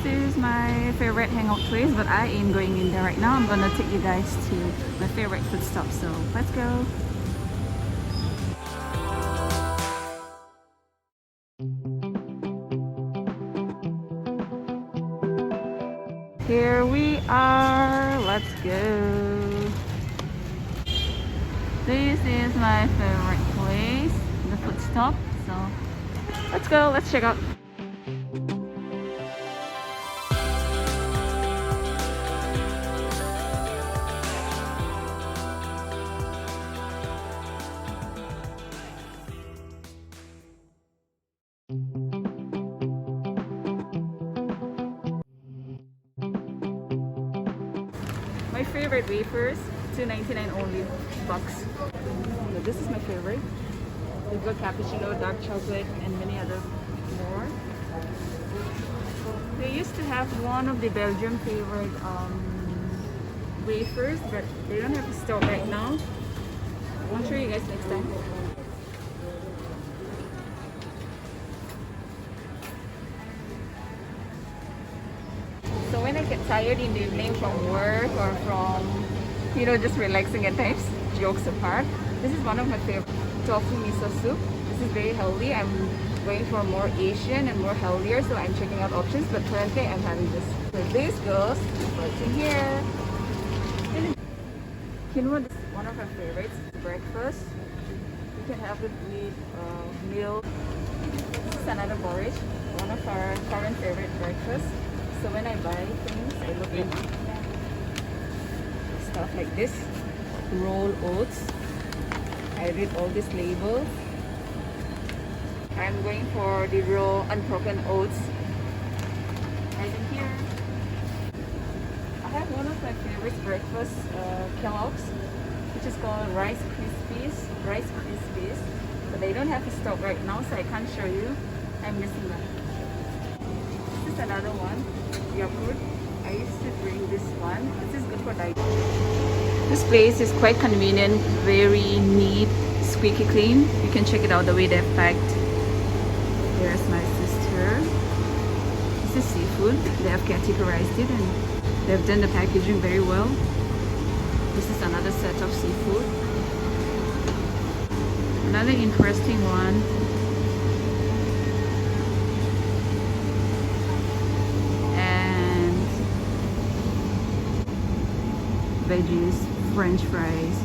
is my favorite hangout place, but I ain't going in there right now. I'm gonna take you guys to my favorite food stop, so let's go. Here we are, let's go. This is my favorite place, the food stop, so let's go, let's check out. My favorite wafers, $2.99 only bucks. This is my favorite. We've got cappuccino, dark chocolate, and many other more. They used to have one of the Belgium favorite wafers, but they don't have a stock right now. I'll show you guys next time. So when I get tired in the evening from work or from, you know, just relaxing at times, jokes apart, this is one of my favorite. Tofu miso soup. This is very healthy. I'm going for more Asian and more healthier, so I'm checking out options, but currently I'm having this. So this goes right in here. Quinoa is one of my favorites. Breakfast. You can have it with milk. This is another porridge, one of our current favorite breakfasts. So when I buy things, I look at stuff like this. Roll oats. I read all these labels. I'm going for the raw unbroken oats. Right in here. I have one of my favorite breakfast Kellogg's, which is called Rice Krispies. Rice Krispies. But they don't have a stock right now, so I can't show you. I'm missing that. This is another one. Yogurt. I used to drink this one. This is good for diet. This place is quite convenient, very neat, squeaky clean. You can check it out the way they've packed. There's my sister. This is seafood. They have categorized it and they've done the packaging very well. This is another set of seafood. Another interesting one. Veggies, French fries.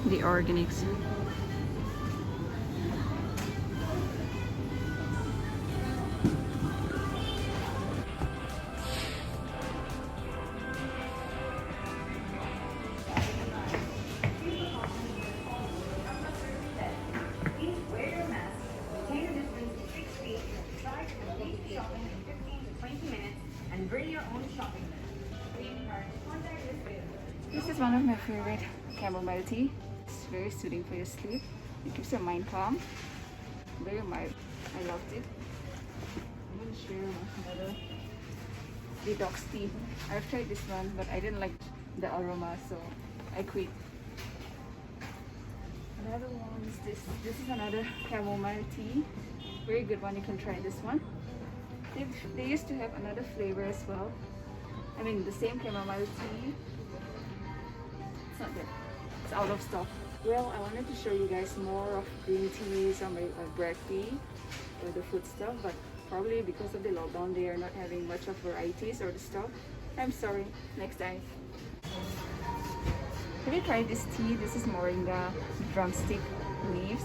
The organics. This is one of my favorite chamomile tea. It's very soothing for your sleep. It keeps your mind calm. Very mild. I loved it. I'm going to share another detox tea. I've tried this one, but I didn't like the aroma, so I quit. Another one is this. This is another chamomile tea. Very good one. You can try this one. They used to have another flavor as well. I mean, the same chamomile tea. It's not there. It's out of stock. Well, I wanted to show you guys more of green teas or my black tea or the food stuff, but probably because of the lockdown, they are not having much of varieties or the stock. I'm sorry. Next time. Have you tried this tea? This is moringa drumstick leaves.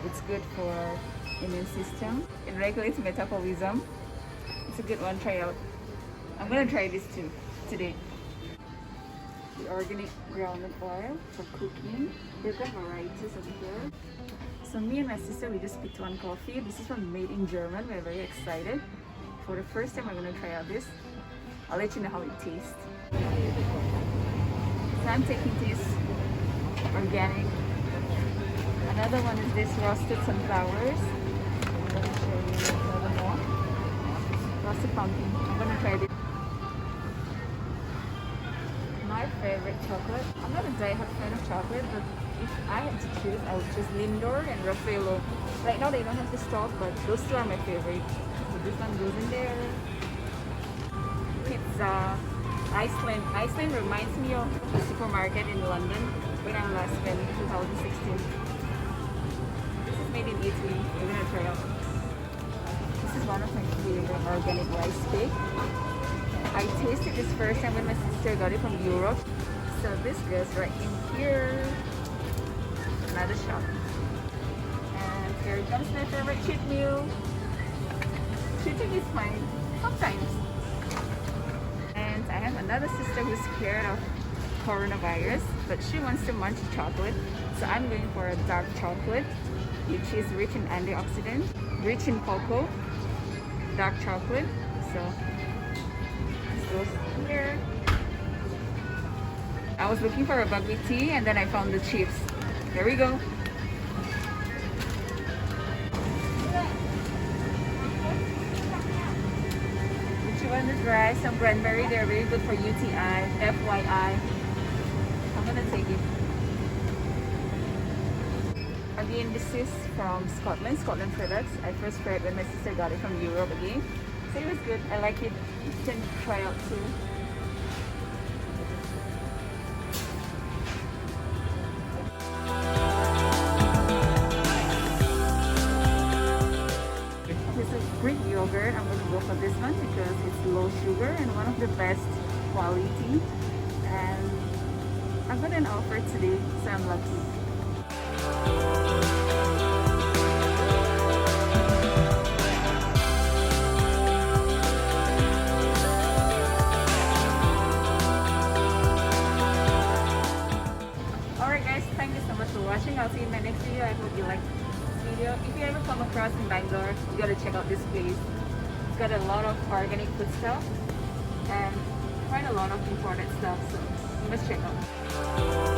It's good for immune system. It regulates metabolism. It's a good one. Try out. I'm gonna try this too today. The organic groundnut oil for cooking. They've got varieties over here. So me and my sister, we just picked one coffee. This is from Made in German. We're very excited. For the first time, we're gonna try out this. I'll let you know how it tastes. So I'm taking this organic. Another one is this roasted sunflowers. I'm gonna show you another more. Roasted pumpkin. I'm gonna try this. My favorite chocolate. I'm not a die-hard fan of chocolate, but if I had to choose, I would choose Lindor and Raffaello. Right now they don't have the stock, but those two are my favorite. So this one goes in there. Pizza. Iceland. Iceland reminds me of the supermarket in London when I last went in 2016. This is made in Italy. We're gonna try out. This is one of my favorite organic rice cake. I tasted this first time when my sister got it from Europe. So this goes right in here. Another shot. And here comes my favorite cheat meal. Cheating is fine sometimes. And I have another sister who's scared of coronavirus, but she wants to munch chocolate. So I'm going for a dark chocolate, which is rich in antioxidant, rich in cocoa, dark chocolate. So this goes here. I was looking for a buckwheat tea and then I found the chips. There we go. One is rice, some cranberry. They're very good for UTI, FYI. I'm gonna take it. Again, this is from Scotland products. I first tried when my sister got it from Europe again. So it was good. I like it. You can try out too. Greek yogurt. I'm going to go for this one because it's low sugar and one of the best quality, and I got an offer today, so I'm lucky. Alright guys, thank you so much for watching. I'll see you in my next video. I hope you liked video. If you ever come across in Bangalore, you gotta check out this place. It's got a lot of organic food stuff and quite a lot of imported stuff, so you must check out.